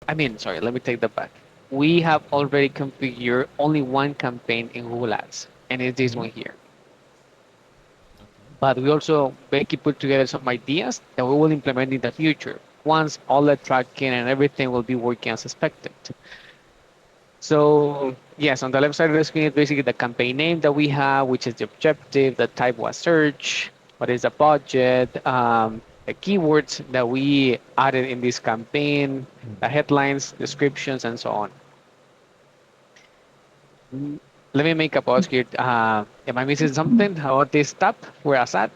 I mean, sorry, let me take that back. We have already configured only one campaign in Google Ads, and it's this Mm-hmm. one here. Okay. But we also basically put together some ideas that we will implement in the future once all the tracking and everything will be working as expected. So yes, on the left side of the screen is basically the campaign name that we have, which is the objective, the type was search, what is the budget, the keywords that we added in this campaign, the headlines, descriptions, and so on. Mm, Let me make a pause here. Am I missing something about this tab? Where is at?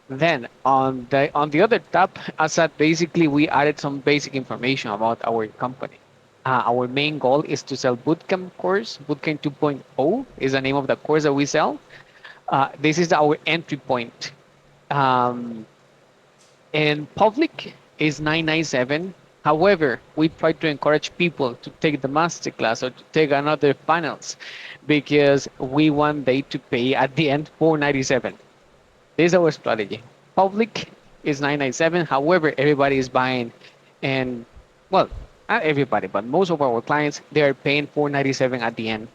Then on the other tab, as said, basically we added some basic information about our company. Our main goal is to sell bootcamp course. Bootcamp 2.0 is the name of the course that we sell. This is our entry point. Um, and public is 997. However, we try to encourage people to take the masterclass or to take another finals because we want they to pay at the end 497. This is our strategy. Public is 997. However, everybody is buying, and well, not everybody, but most of our clients they are paying 497 at the end.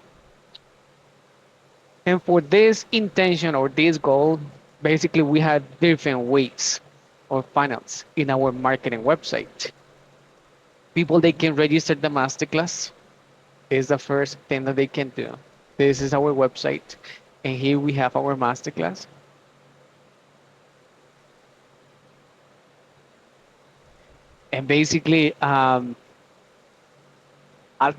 And for this intention or this goal, basically we had different ways of finance in our marketing website. People they can register the masterclass is the first thing that they can do. This is our website, and here we have our masterclass. And basically, at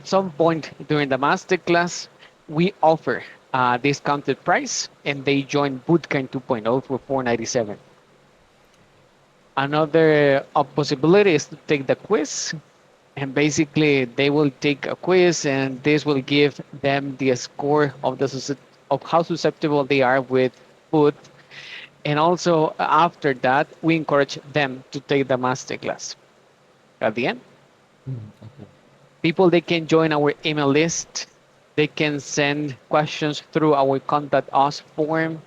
some point during the masterclass, we offer a discounted price, and they join Bootcamp 2.0 for 497. Another possibility is to take the quiz, and basically they will take a quiz, and this will give them the score of of how susceptible they are with food. And also after that, we encourage them to take the masterclass. At the end, Mm, okay. people they can join our email list. They can send questions through our contact us form.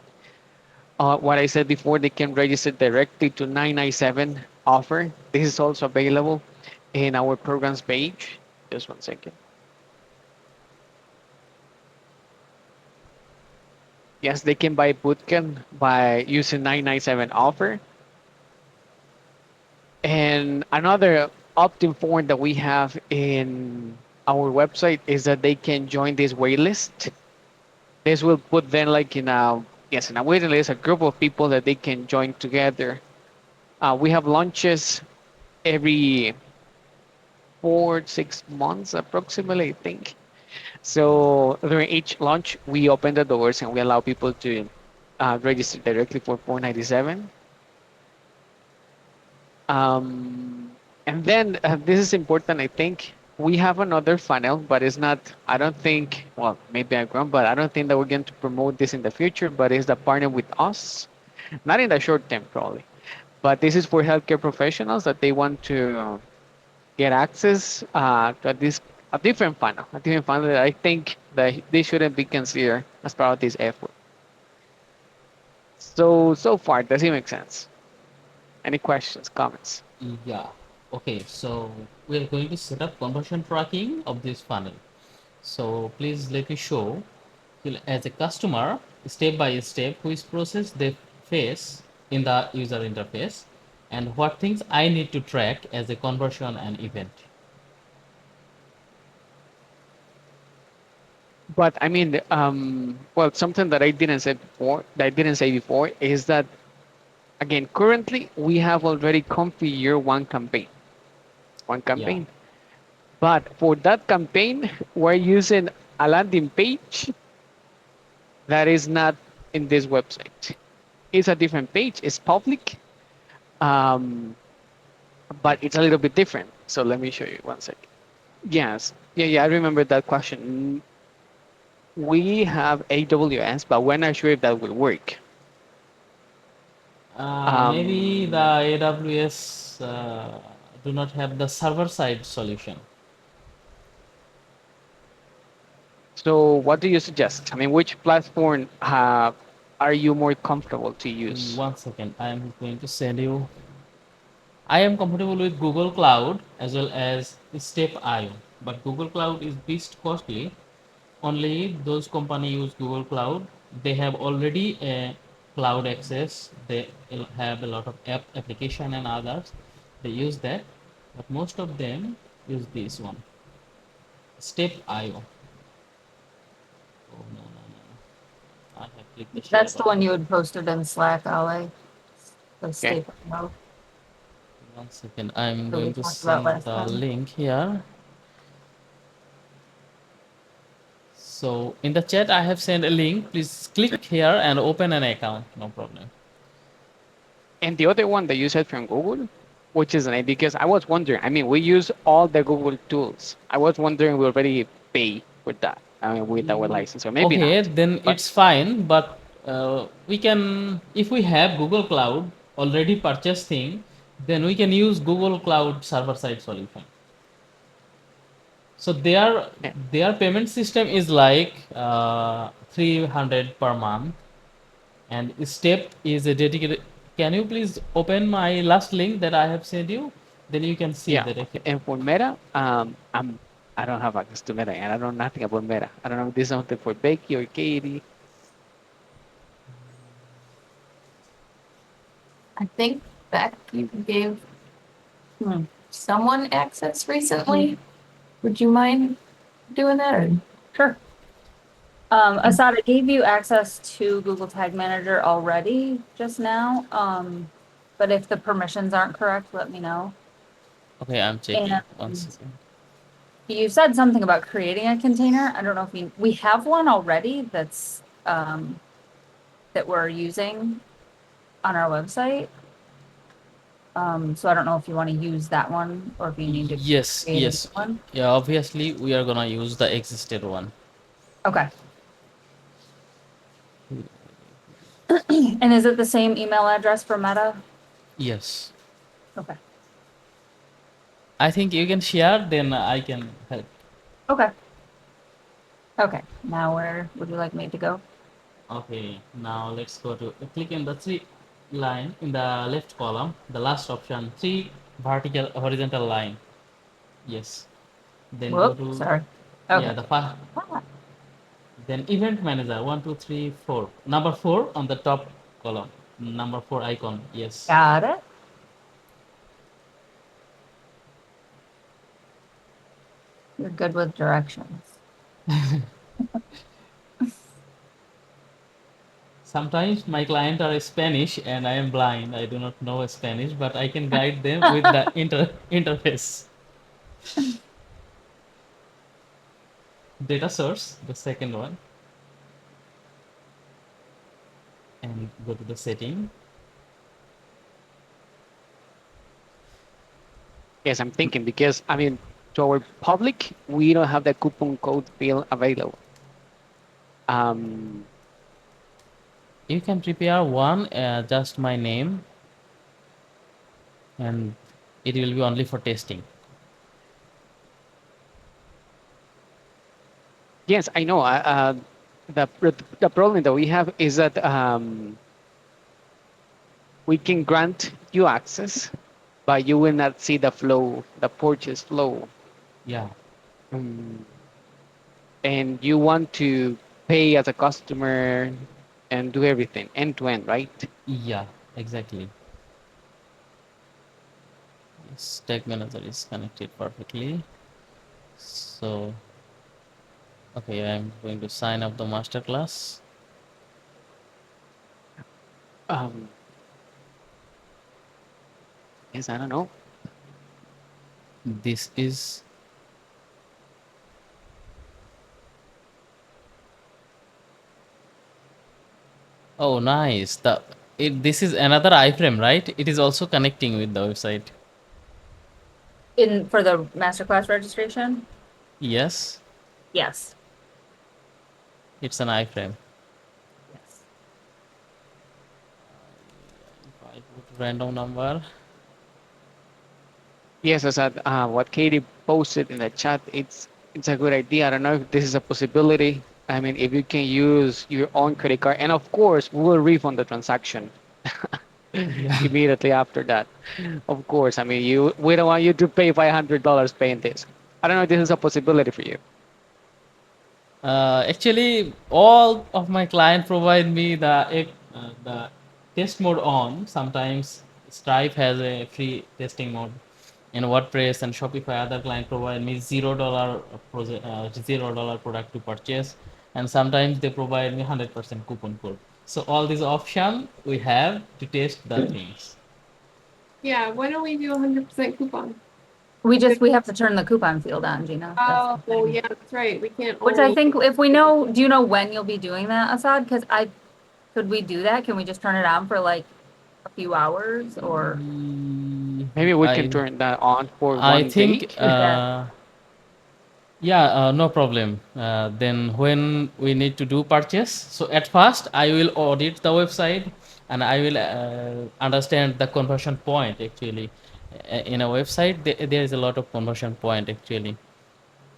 What I said before, they can register directly to 997 offer. This is also available in our programs page. Just one second. Yes, they can buy bootcamp by using 997 offer. And another opt-in form that we have in our website is that they can join this waitlist. This will put them like in a yes in a waiting list, a group of people that they can join together. We have launches every 4 6 months approximately, I think. So during each launch, we open the doors and we allow people to register directly for 497. And then this is important, I think. We have another funnel, but it's not, I don't think, well, maybe I'm wrong, but I don't think that we're going to promote this in the future, but it's the partner with us. Not in the short term, probably. But this is for healthcare professionals that they want to get access to this a different funnel that I think that they shouldn't be considered as part of this effort. So far, does it make sense? Any questions, comments? Yeah. Okay. So we are going to set up conversion tracking of this funnel. So please let me show as a customer step by step which process they face in the user interface and what things I need to track as a conversion and event. But I mean, well, something that I didn't say before, is that again, currently we have already configured one Yeah. campaign. But for that campaign, we're using a landing page that is not in this website. It's a different page. It's public, um, but it's a little bit different. So let me show you one second. Yes, yeah. I remember that question. We have AWS, but we're not sure if that will work. Maybe the Um, AWS do not have the server side solution. so what do you suggest? I mean, which platform are you more comfortable to use? One second, I'm going to send you. I am comfortable with Google Cloud as well as Step.io, but Google Cloud is bit costly. Only those company use Google Cloud. They have already a cloud access. They have a lot of application and others. They use that, but most of them use this one, Step.io. Oh no no no! I have clicked the share That's the one button. you had posted in Slack, Ale. The Okay. staple note One second. I'm that we going to talked about send last the time. link here. So in the chat, I have sent a link. Please click here and open an account. No problem. And the other one that you said from Google, which is an because I was wondering. I mean, we use all the Google tools. I was wondering we already pay for that. I mean, with our license, or maybe Okay, not. then But it's fine. But we can, if we have Google Cloud already purchased thing, then we can use Google Cloud server side solution. So eh, their payment system is like 300 per month, and Step is a dedicated. Can you please open my last link that I have sent you? Then you can see yeah, that if and for Meta, I don't have access to Meta, and I don't know nothing about Meta. I don't know if this is something for Becky or Katie. I think Beck, you gave someone access recently. Would you mind doing that? Sure. Asad, I gave you access to Google Tag Manager already just now. But if the permissions aren't correct, let me know. okay, I'm checking. And One second. you said something about creating a container. I don't know if we have one already that's that we're using on our website. So I don't know if you want to use that one or if you need to Yes, create a new yes. one. Yeah, obviously we are gonna use the existed one. Okay. And is it the same email address for Meta? Yes. Okay. I think you can share, then I can help. Okay. Okay. Now where would you like me to go? Okay, now let's go to click in the three line in the left column, the last option, three vertical horizontal line. Yes. Then go Whoop, to, sorry. yeah, Okay. the first, then event manager, one, two, three, four. Number four on the top column. Number four icon. Yes. Got it. You're good with directions. Sometimes my client are Spanish and I am blind. I do not know Spanish, but I can guide them with the interface. Data source, the second one, and go to the setting. Yes, I'm thinking because I mean, to our public, we don't have the coupon code field available. Um, You can prepare one, just my name, and it will be only for testing. yes, I know. The problem that we have is that we can grant you access, but you will not see the flow, the purchase flow. Yeah, Um, and you want to pay as a customer and do everything end to end, right? yeah, exactly. Yes, tag manager is connected perfectly. So, okay, I'm going to sign up the masterclass. Um, yes, I don't know. This is, oh, nice. This is another iframe, right? It is also connecting with the website. In for the masterclass registration? Yes, Yes. it's an iframe. Yes. If I put random number, Yes, as what Katie posted in the chat, it's a good idea. I don't know if this is a possibility. I mean, if you can use your own credit card, and of course, we will refund the transaction. Yeah. immediately after that. Of course, I mean, we don't want you to pay $500 paying this. I don't know if this is a possibility for you. Actually, all of my client provide me the test mode on. Sometimes Stripe has a free testing mode. In WordPress and Shopify, other client provide me $0 product to purchase, and sometimes they provide me 100% coupon code. So all these option we have to test the things. Yeah, why don't we do 100% coupon? We have to turn the coupon field on, Gina. That's the Oh, well, thing. yeah, that's right. We can't Which I only. think if we know, do you know when you'll be doing that, Assad? Because could we do that? Can we just turn it on for like a few hours or? Maybe we can I turn that on for I one day. think Yeah. yeah, no problem. Then when we need to do purchase, so at first I will audit the website and I will understand the conversion point actually. In a website, there is a lot of conversion point actually.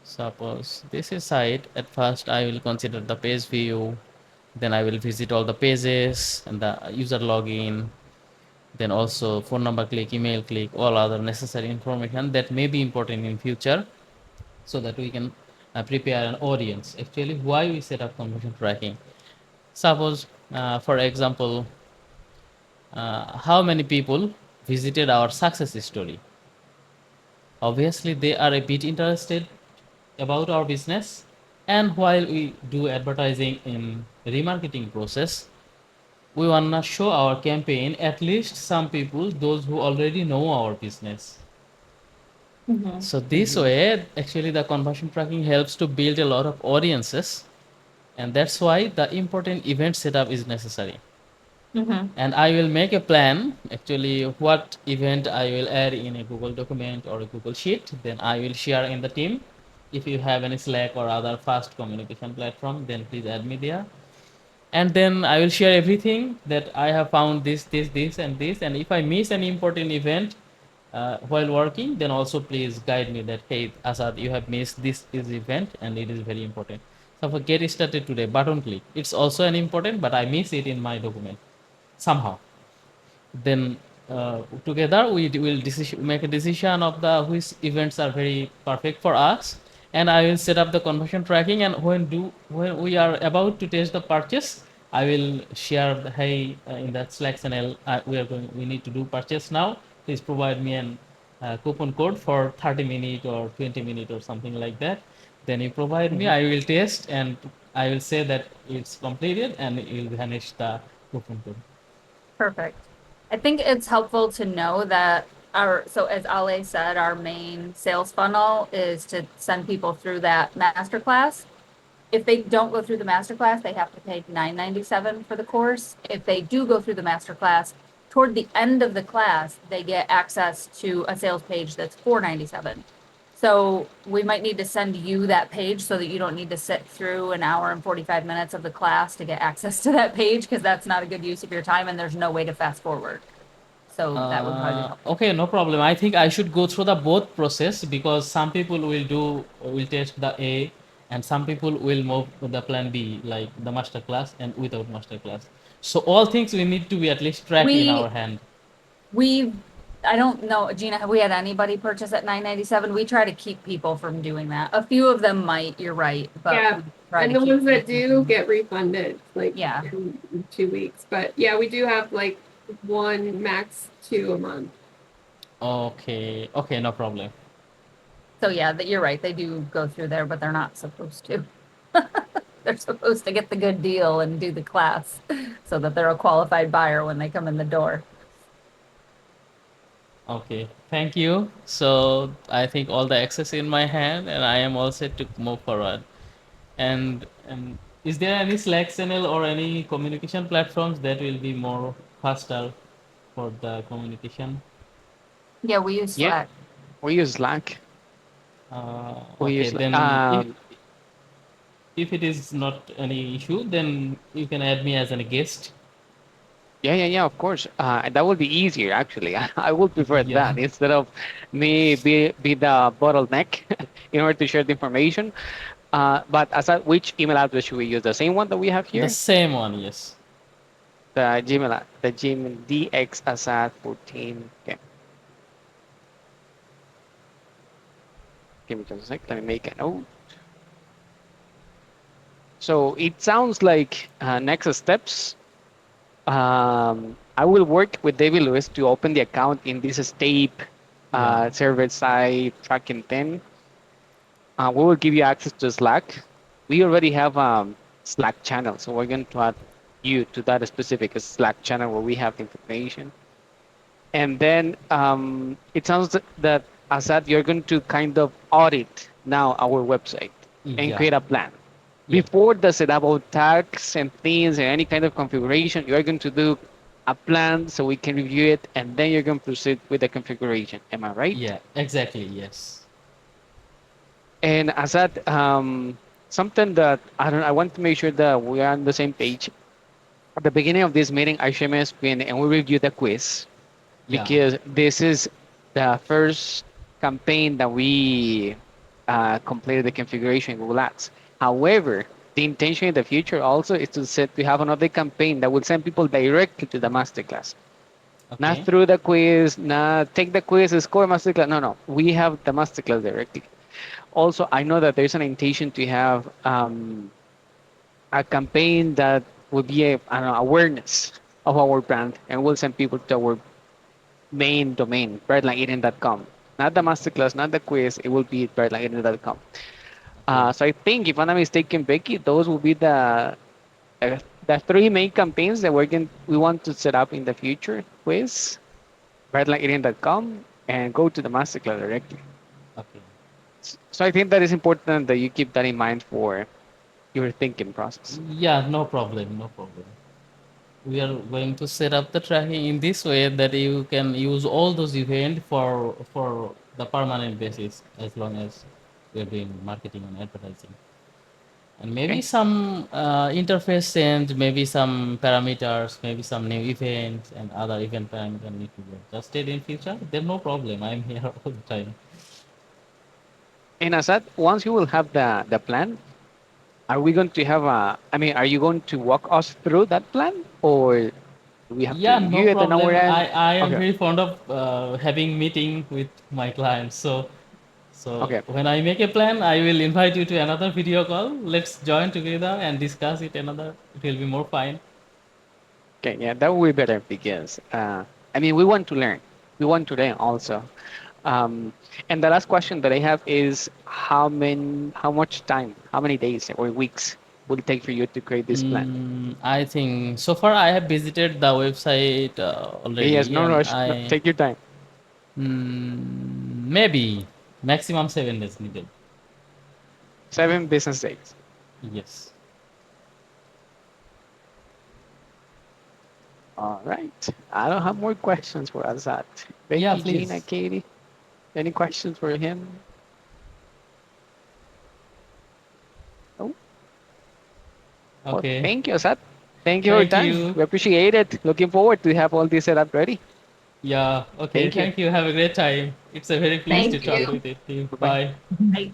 Suppose this is site. At first, I will consider the page view. Then I will visit all the pages and the user login. Then also phone number click, email click, all other necessary information that may be important in future so that we can prepare an audience. Actually, why we set up conversion tracking? Suppose, for example, how many people visited our success story? Obviously, they are a bit interested about our business. And while we do advertising in remarketing process, we wanna show our campaign at least some people, those who already know our business. Mm-hmm. So this way, actually, the conversion tracking helps to build a lot of audiences, and that's why the important event setup is necessary. Mm-hmm. And I will make a plan actually what event I will add in a Google document or a Google sheet, then I will share in the team. If you have any Slack or other fast communication platform, then please add me there. And then I will share everything that I have found this and this. And if I miss any important event while working, then also please guide me that, hey, Asad, you have missed this event and it is very important. So for get started today, button click. It's also an important, but I miss it in my document somehow. Then together we will make a decision of the which events are very perfect for us, and I will set up the conversion tracking. And when we are about to test the purchase, I will share the, hey, in that Slack channel, we need to do purchase now. Please provide me an coupon code for 30 minutes or 20 minutes or something like that. Then you provide me, I will test, and I will say that it's completed, and it will vanish the coupon code. Perfect. I think it's helpful to know that so as Ale said, our main sales funnel is to send people through that masterclass. If they don't go through the masterclass, they have to pay $9.97 for the course. If they do go through the masterclass, toward the end of the class, they get access to a sales page that's $4.97. So we might need to send you that page so that you don't need to sit through an hour and 45 minutes of the class to get access to that page because that's not a good use of your time and there's no way to fast forward. So that would probably be helpful. Okay, no problem. I think I should go through the both process because some people will test the A, and some people will move to the plan B, like the master class and without master class. So all things we need to be at least track in our We hand. we I don't know, Gina, have we had anybody purchase at 9.97? We try to keep people from doing that. A few of them might, you're right, but Yeah, we try and to the keep ones that people do from- get refunded, like Yeah. in 2 weeks. But yeah, we do have like one, max two a month. Okay, okay, no problem. So yeah, that you're right. They do go through there, but they're not supposed to. They're supposed to get the good deal and do the class so that they're a qualified buyer when they come in the door. Okay, thank you. So I think all the access in my hand, and I am all set to move forward. And is there any Slack channel or any communication platforms that will be more faster for the communication? Yeah, we use Yeah, Slack. we use Slack. We Okay, use then if it is not any issue, then you can add me as a guest. yeah, of course. That would be easier actually. I would prefer Yeah, that instead of me be the bottleneck in order to share the information. But which email address should we use? The same one that we have the here? same one, yes. the Gmail DX Asad 14. Okay, give me just a sec. Let me make a note. So it sounds like next steps. I will work with David Lewis to open the account in this step Yeah. server side tracking 10. We will give you access to Slack. We already have Slack channel, so we're going to add you to that specific Slack channel where we have the information. And then it sounds that Asad, you're going to kind of audit now our website and Yeah. create a plan. Yeah. Before the setup of tags and themes and any kind of configuration, you're going to do a plan so we can review it, and then you're going to proceed with the configuration. Am I right? Yeah. Exactly. Yes. And Asad, something that I want to make sure that we are on the same page. At the beginning of this meeting, I share my screen and we review the quiz Yeah. because this is the first campaign that we completed the configuration in Google Ads. However, the intention in the future also is to have another campaign that will send people directly to the masterclass. Not Okay. through the quiz, not take the quiz, score masterclass. No, no, we have the masterclass directly. Also, I know that there's an intention to have a campaign that will be a I don't know, awareness of our brand and will send people to our main domain, brightlineeden.com. Not the masterclass, not the quiz. It will be brightlineeden.com. Okay. So I think, if I'm not mistaken, Becky, those will be the three main campaigns that we want to set up in the future. Quiz, brightlineeden.com, and go to the masterclass directly. Okay. So I think that is important that you keep that in mind for your thinking process. Yeah. No problem. No problem. We are going to set up the tracking in this way that you can use all those events for the permanent basis as long as we are doing marketing and advertising. And maybe Okay. some interface change, maybe some parameters, maybe some new events and other event parameters need to be adjusted in future. There's no problem. I'm here all the time. And Asad, once you will have the plan, are we going to have a? I mean, are you going to walk us through that plan, or do we have to Yeah, no review it on our problem. end? I am Okay. very fond of having meeting with my clients. So Okay. when I make a plan, I will invite you to another video call. Let's join together and discuss it another. It will be more fine. Okay. Yeah, that will be better because I mean, we want to learn. We want to learn also. Um, and the last question that I have is how much time, how many days or weeks will it take for you to create this plan? I think so far I have visited the website Yes, already, no and rush. No, take your time. maybe maximum 7 days needed. 7 business days. Yes. All right. I don't have more questions for Azad. Yeah, Becky, Gina, please. Katie, any questions for him? No? Well, Okay. thank you, Azad. Thank you for your Thank time. you. We appreciate it. Looking forward to have all this set up ready. Yeah. Okay. Thank you. Thank you. Have a great time. It's a very pleased to Thank talk you. with you. Bye-bye. Bye. Bye.